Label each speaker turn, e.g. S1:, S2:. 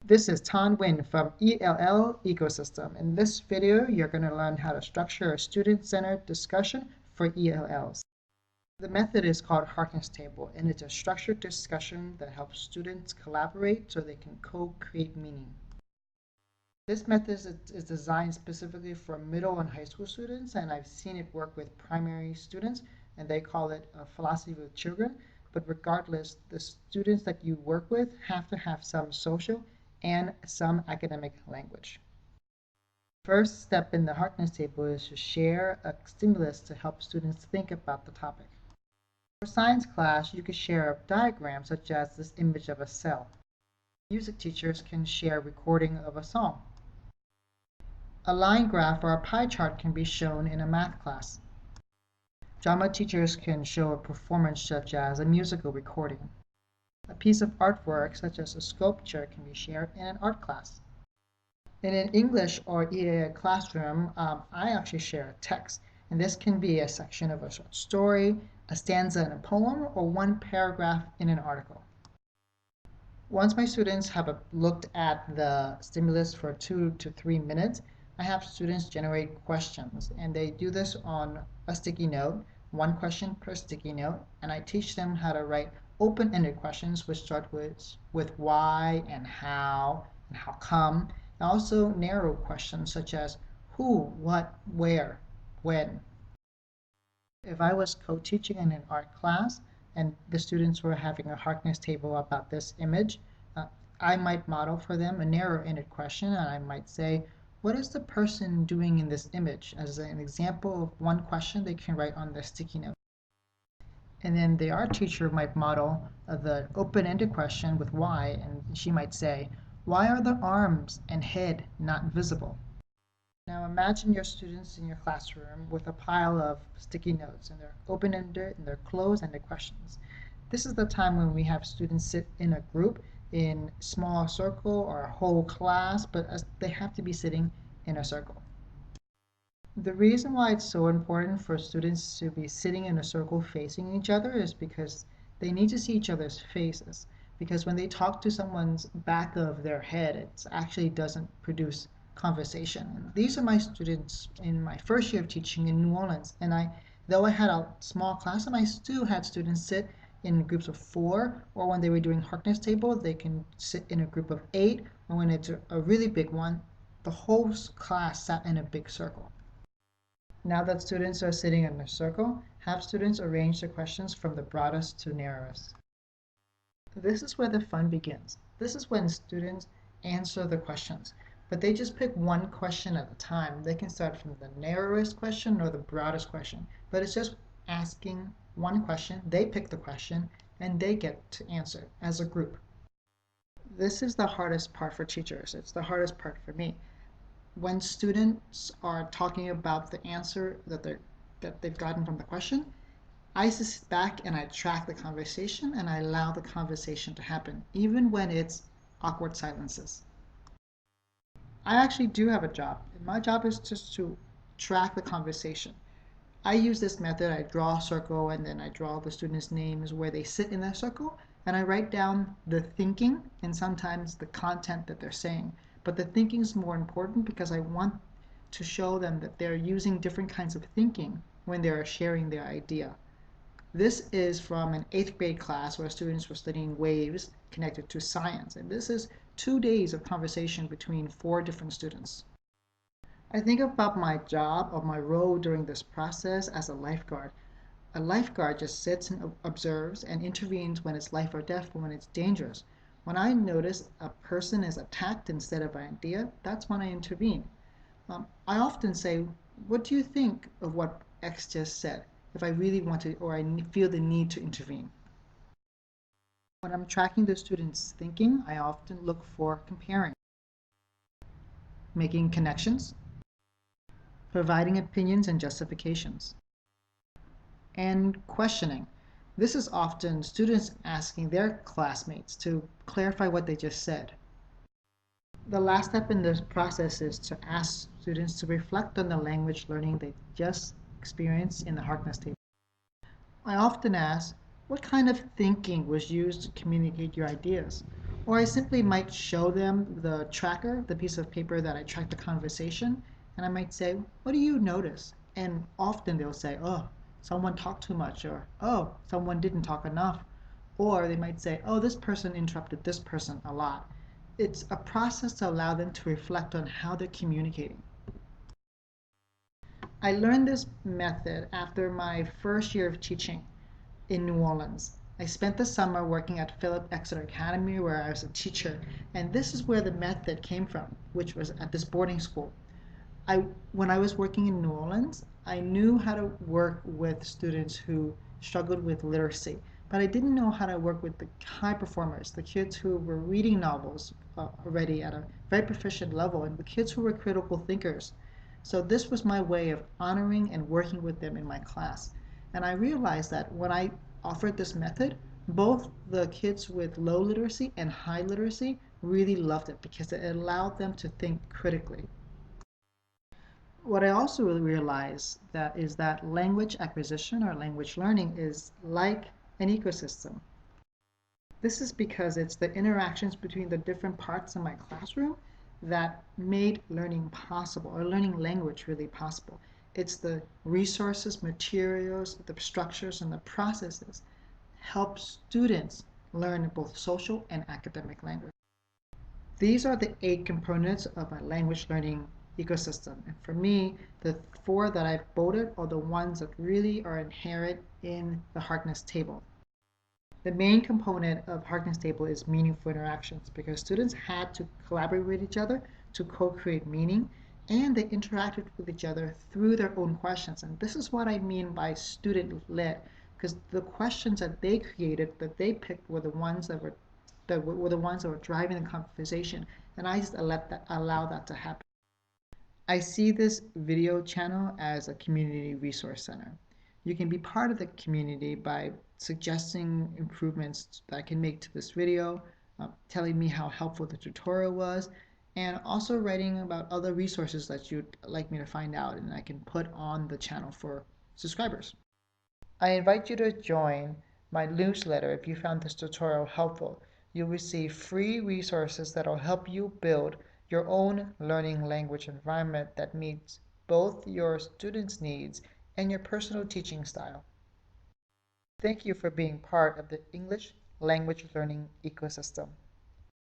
S1: This is Tan Win from ELL Ecosystem. In this video, you're going to learn how to structure a student-centered discussion for ELLs. The method is called Harkness Table, and it's a structured discussion that helps students collaborate so they can co-create meaning. This method is designed specifically for middle and high school students, and I've seen it work with primary students, and they call it philosophy with children. But regardless, the students that you work with have to have some social and some academic language. First step in the Harkness Table is to share a stimulus to help students think about the topic. For science class, you could share a diagram such as this image of a cell. Music teachers can share a recording of a song. A line graph or a pie chart can be shown in a math class. Drama teachers can show a performance such as a musical recording. A piece of artwork such as a sculpture can be shared in an art class. In an English or EAL classroom, I actually share a text, and this can be a section of a short story, a stanza in a poem, or one paragraph in an article. Once my students have looked at the stimulus for 2 to 3 minutes, I have students generate questions, and they do this on a sticky note, one question per sticky note, and I teach them how to write open-ended questions which start with why and how come, and also narrow questions such as who, what, where, when. If I was co-teaching in an art class and the students were having a Harkness table about this image, I might model for them a narrow-ended question, and I might say, what is the person doing in this image? As an example of one question they can write on the sticky note. And then the art teacher might model the open-ended question with why, and she might say, why are the arms and head not visible? Now imagine your students in your classroom with a pile of sticky notes, and they're open-ended and they're closed-ended questions. This is the time when we have students sit in a group in small circle or a whole class, but they have to be sitting in a circle. The reason why it's so important for students to be sitting in a circle facing each other is because they need to see each other's faces. Because when they talk to someone's back of their head, it actually doesn't produce conversation. And these are my students in my first year of teaching in New Orleans. And though I had a small class, I still had students sit in groups of 4, or when they were doing Harkness Table, they can sit in a group of 8, or when it's a really big one, the whole class sat in a big circle. Now that students are sitting in a circle, have students arrange the questions from the broadest to narrowest. This is where the fun begins. This is when students answer the questions, but they just pick one question at a time. They can start from the narrowest question or the broadest question, but it's just asking one question, they pick the question, and they get to answer as a group. This is the hardest part for teachers. It's the hardest part for me. When students are talking about the answer that they've gotten from the question, I sit back and I track the conversation and I allow the conversation to happen, even when it's awkward silences. I actually do have a job, and my job is just to track the conversation. I use this method. I draw a circle and then I draw the students' names where they sit in that circle, and I write down the thinking and sometimes the content that they're saying. But the thinking is more important because I want to show them that they're using different kinds of thinking when they're sharing their idea. This is from an 8th grade class where students were studying waves connected to science, and this is 2 days of conversation between 4 different students. I think about my job or my role during this process as a lifeguard. A lifeguard just sits and observes and intervenes when it's life or death or when it's dangerous. When I notice a person is attacked instead of an idea, that's when I intervene. I often say, what do you think of what X just said? If I really want to, or I feel the need to intervene. When I'm tracking the students' thinking, I often look for comparing, making connections, providing opinions and justifications, and questioning. This is often students asking their classmates to clarify what they just said. The last step in this process is to ask students to reflect on the language learning they just experienced in the Harkness Table. I often ask, what kind of thinking was used to communicate your ideas? Or I simply might show them the tracker, the piece of paper that I track the conversation, and I might say, what do you notice? And often they'll say, oh, someone talked too much, or oh, someone didn't talk enough. Or they might say, oh, this person interrupted this person a lot. It's a process to allow them to reflect on how they're communicating. I learned this method after my first year of teaching in New Orleans. I spent the summer working at Philip Exeter Academy where I was a teacher, and this is where the method came from, which was at this boarding school. When I was working in New Orleans, I knew how to work with students who struggled with literacy, but I didn't know how to work with the high performers, the kids who were reading novels already at a very proficient level, and the kids who were critical thinkers. So this was my way of honoring and working with them in my class. And I realized that when I offered this method, both the kids with low literacy and high literacy really loved it because it allowed them to think critically. What I also really realized that is that language acquisition or language learning is like an ecosystem. This is because it's the interactions between the different parts of my classroom that made learning possible, or learning language really possible. It's the resources, materials, the structures, and the processes help students learn both social and academic language. These are the 8 components of a language learning ecosystem. And for me, the 4 that I've bolded are the ones that really are inherent in the Harkness Table. The main component of Harkness Table is meaningful interactions because students had to collaborate with each other to co-create meaning, and they interacted with each other through their own questions. And this is what I mean by student-led, because the questions that they created, that they picked, were the ones that were driving the conversation, and I just allow that to happen. I see this video channel as a community resource center. You can be part of the community by suggesting improvements that I can make to this video, telling me how helpful the tutorial was, and also writing about other resources that you'd like me to find out and I can put on the channel for subscribers. I invite you to join my newsletter if you found this tutorial helpful. You'll receive free resources that will help you build your own learning language environment that meets both your students' needs and your personal teaching style. Thank you for being part of the English language learning ecosystem.